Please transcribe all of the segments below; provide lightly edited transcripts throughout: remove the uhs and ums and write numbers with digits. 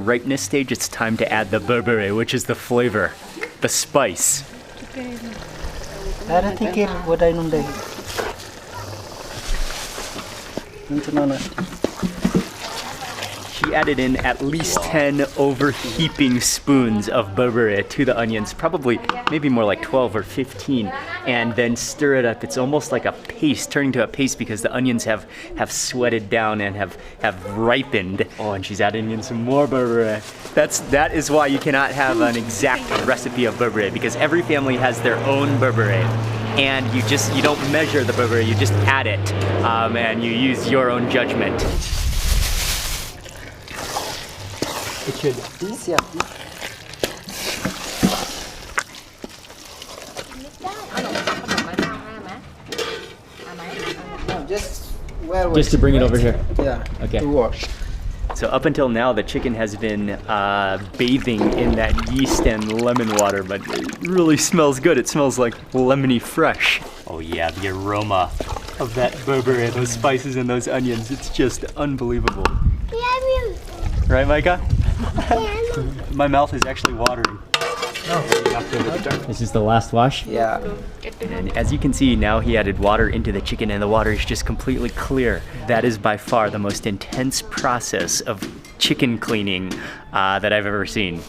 Right in this stage, it's time to add the berbere, which is the flavor, the spice. She added in at least 10 over-heaping spoons of berbere to the onions, probably maybe more like 12 or 15, and then stir it up. It's almost like a paste, turning to a paste because the onions have sweated down and have ripened. Oh, and she's adding in some more berbere. That is why you cannot have an exact recipe of berbere, because every family has their own berbere. And you don't measure the berbere, you just add it, and you use your own judgment. It should. Just to bring it over here. Yeah. Okay. To wash. So up until now, the chicken has been bathing in that yeast and lemon water, but it really smells good. It smells like lemony fresh. Oh yeah, the aroma of that berbere, those spices and those onions, it's just unbelievable. Right, Micah? My mouth is actually watering. This is the last wash? Yeah. And as you can see, now he added water into the chicken and the water is just completely clear. That is by far the most intense process of chicken cleaning that I've ever seen.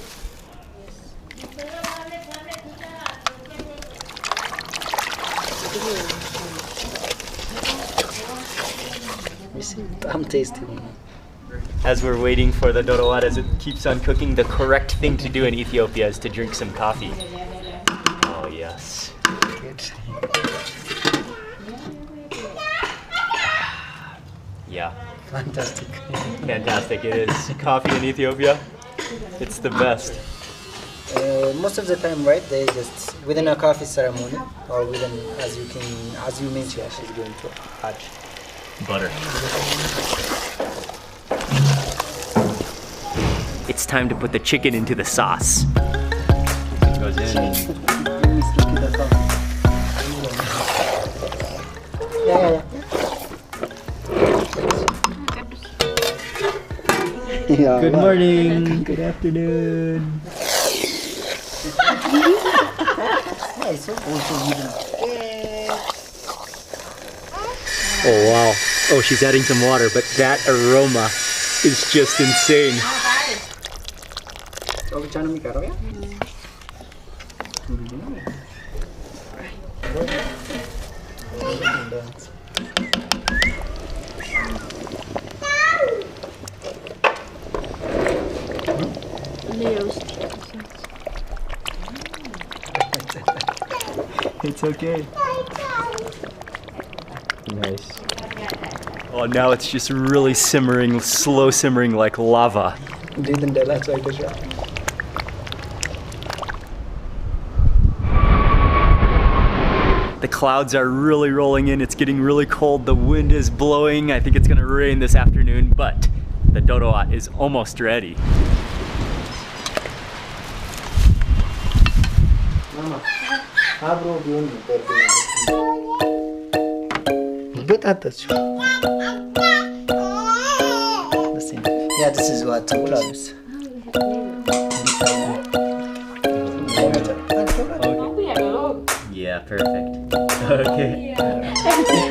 I'm tasting. As we're waiting for the dorowat as it keeps on cooking, the correct thing to do in Ethiopia is to drink some coffee. Oh yes. Good. Yeah. Fantastic. Fantastic it is. Coffee in Ethiopia, it's the best. Most of the time, right? They just within a coffee ceremony, or within, as you mentioned, she's going to add butter. It's time to put the chicken into the sauce. It goes in. Yeah. Good morning. Good afternoon. Oh wow. Oh, she's adding some water, but that aroma is just insane. It's okay. Nice. Oh, now it's just really simmering, slow simmering like lava. The clouds are really rolling in. It's getting really cold. The wind is blowing. I think it's gonna rain this afternoon, but the dorowat is almost ready. Yeah, this is what clouds. Yeah, perfect. Okay.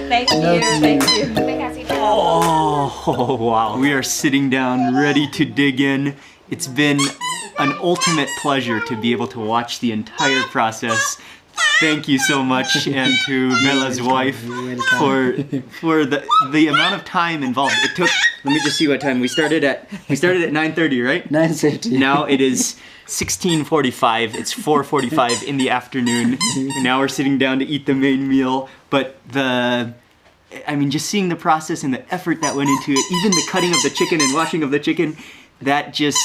Thank you. Oh, wow. We are sitting down, ready to dig in. It's been an ultimate pleasure to be able to watch the entire process. Thank you so much, and to Bella's wife for the amount of time involved. It took. Let me just see what time we started at. We started at 9:30, right? 9:30. Now it is 16:45. It's 4:45 in the afternoon. And now we're sitting down to eat the main meal. But just seeing the process and the effort that went into it, even the cutting of the chicken and washing of the chicken, that just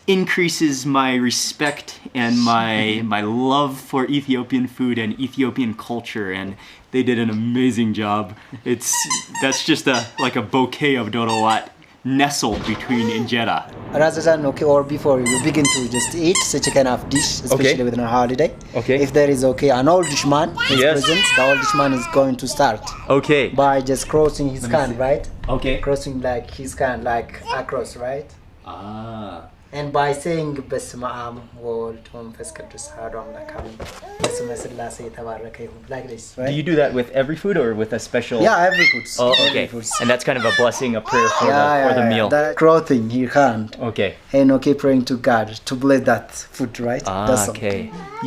increases my respect and my love for Ethiopian food and Ethiopian culture, and they did an amazing job. That's just like a bouquet of dorowat nestled between injera. Rather than or before you begin to just eat such a kind of dish, especially within a holiday. Okay. If there is an old dishman is present, the old dishman is going to start. Okay. By just crossing his hand, right? Okay. Crossing like his hand like across, right? Ah. And by saying በስመ አብ ወወልድ ወመንፈስ ቅዱስ አሐዱ አምላክ አሜን በስመ ሥላሴ የተባረከ ይሁን like this, Do right? you do that with every food or with a special? Yeah, every food. Oh, Every okay. foods. And that's kind of a blessing, a prayer for the meal. The clothing your hand. Okay. And okay, praying to God to bless that food, right? That's all. Okay.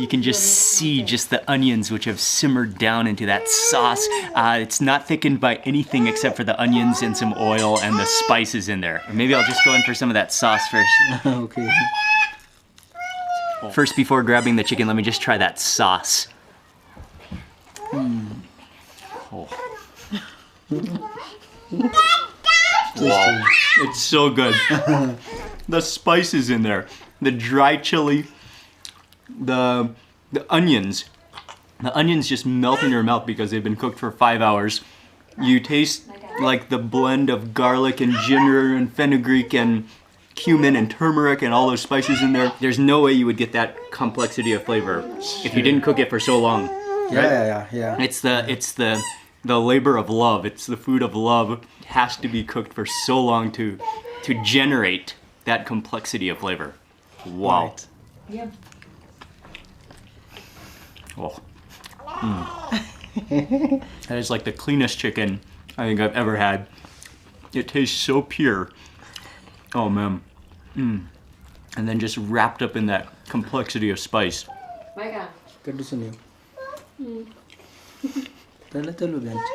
You can just see just the onions which have simmered down into that sauce. It's not thickened by anything except for the onions and some oil and the spices in there. Maybe I'll just go in for some of that sauce first. Okay. First, before grabbing the chicken, let me just try that sauce. Oh. Wow. It's so good. The spices in there, the dry chili, the onions. The onions just melt in your mouth because they've been cooked for 5 hours. You taste like the blend of garlic and ginger and fenugreek and cumin and turmeric and all those spices in there. There's no way you would get that complexity of flavor if you didn't cook it for so long. Right? Yeah. It's the labor of love. It's the food of love. It has to be cooked for so long to generate that complexity of flavor. Wow. Right. Yep. Oh. That is like the cleanest chicken I think I've ever had. It tastes so pure. Oh man. And then just wrapped up in that complexity of spice. Micah. ቅዱስን ይሁን ተለተሉ ቢያንቺ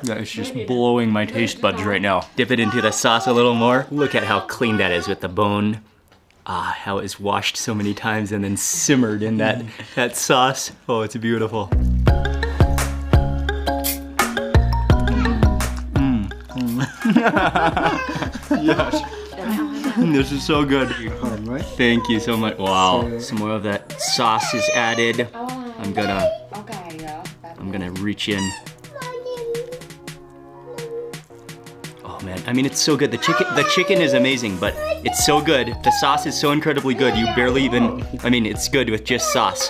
That is just blowing my taste buds right now. Dip it into the sauce a little more. Look at how clean that is with the bone. How it's washed so many times and then simmered in that sauce. Oh, it's beautiful. Yes. This is so good. right? Thank you so much. Wow. So- Some more of that sauce is added. I'm gonna Okay, yeah. I'm gonna reach in. Oh man, I mean it's so good. The chicken is amazing, but it's so good. The sauce is so incredibly good. You barely even, I mean it's good with just sauce.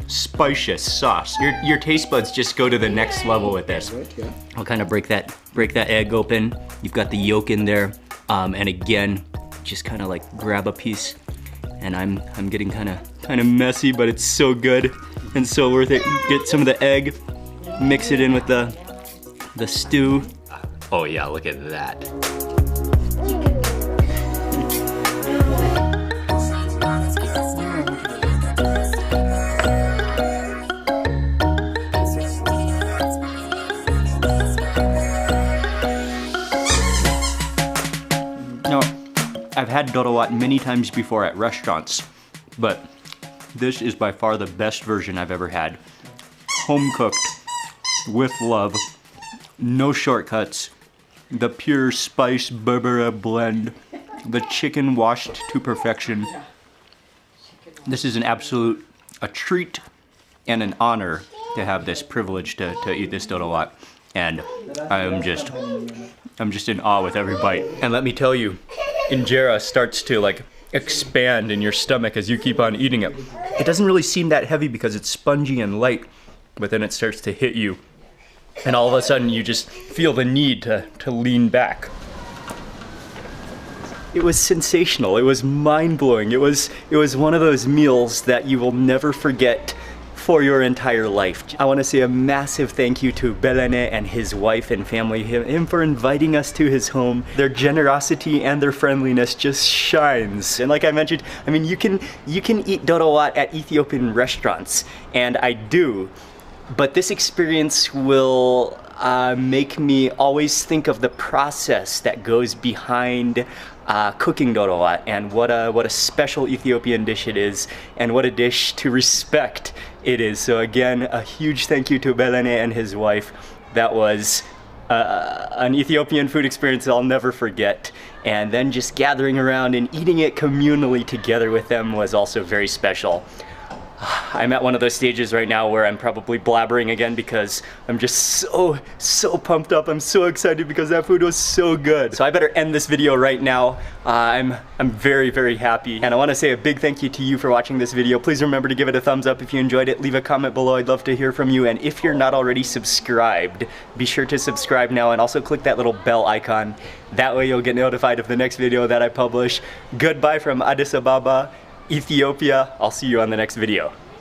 Spicious sauce. Your taste buds just go to the next level with this. Right, yeah. I'll kind of break that egg open. You've got the yolk in there, and again, just kind of like grab a piece. And I'm getting kind of messy, but it's so good and so worth it. Get some of the egg, mix it in with the stew. Oh yeah, look at that. Now, I've had dorowat many times before at restaurants, but this is by far the best version I've ever had. Home cooked, with love, no shortcuts, the pure spice berbera blend, the chicken washed to perfection. This is a treat and an honor to have this privilege to eat this dorowat, and I'm just in awe with every bite. And let me tell you, injera starts to like expand in your stomach as you keep on eating it. It doesn't really seem that heavy because it's spongy and light, but then it starts to hit you. And all of a sudden you just feel the need to lean back. It was sensational. It was mind-blowing. It was one of those meals that you will never forget for your entire life. I want to say a massive thank you to Belene and his wife and family, him for inviting us to his home. Their generosity and their friendliness just shines. And like I mentioned, I mean, you can eat dorowat at Ethiopian restaurants, and I do, but this experience will make me always think of the process that goes behind cooking dorowat, and what a special Ethiopian dish it is, and what a dish to respect it is. So again, a huge thank you to Belene and his wife. That was an Ethiopian food experience I'll never forget. And then just gathering around and eating it communally together with them was also very special. I'm at one of those stages right now where I'm probably blabbering again because I'm just so pumped up. I'm so excited because that food was so good. So I better end this video right now. I'm very happy, and I want to say a big thank you to you for watching this video. Please remember to give it a thumbs up if you enjoyed it. Leave a comment below. I'd love to hear from you, and if you're not already subscribed, be sure to subscribe now and also click that little bell icon. That way you'll get notified of the next video that I publish. Goodbye from Addis Ababa, Ethiopia. I'll see you on the next video.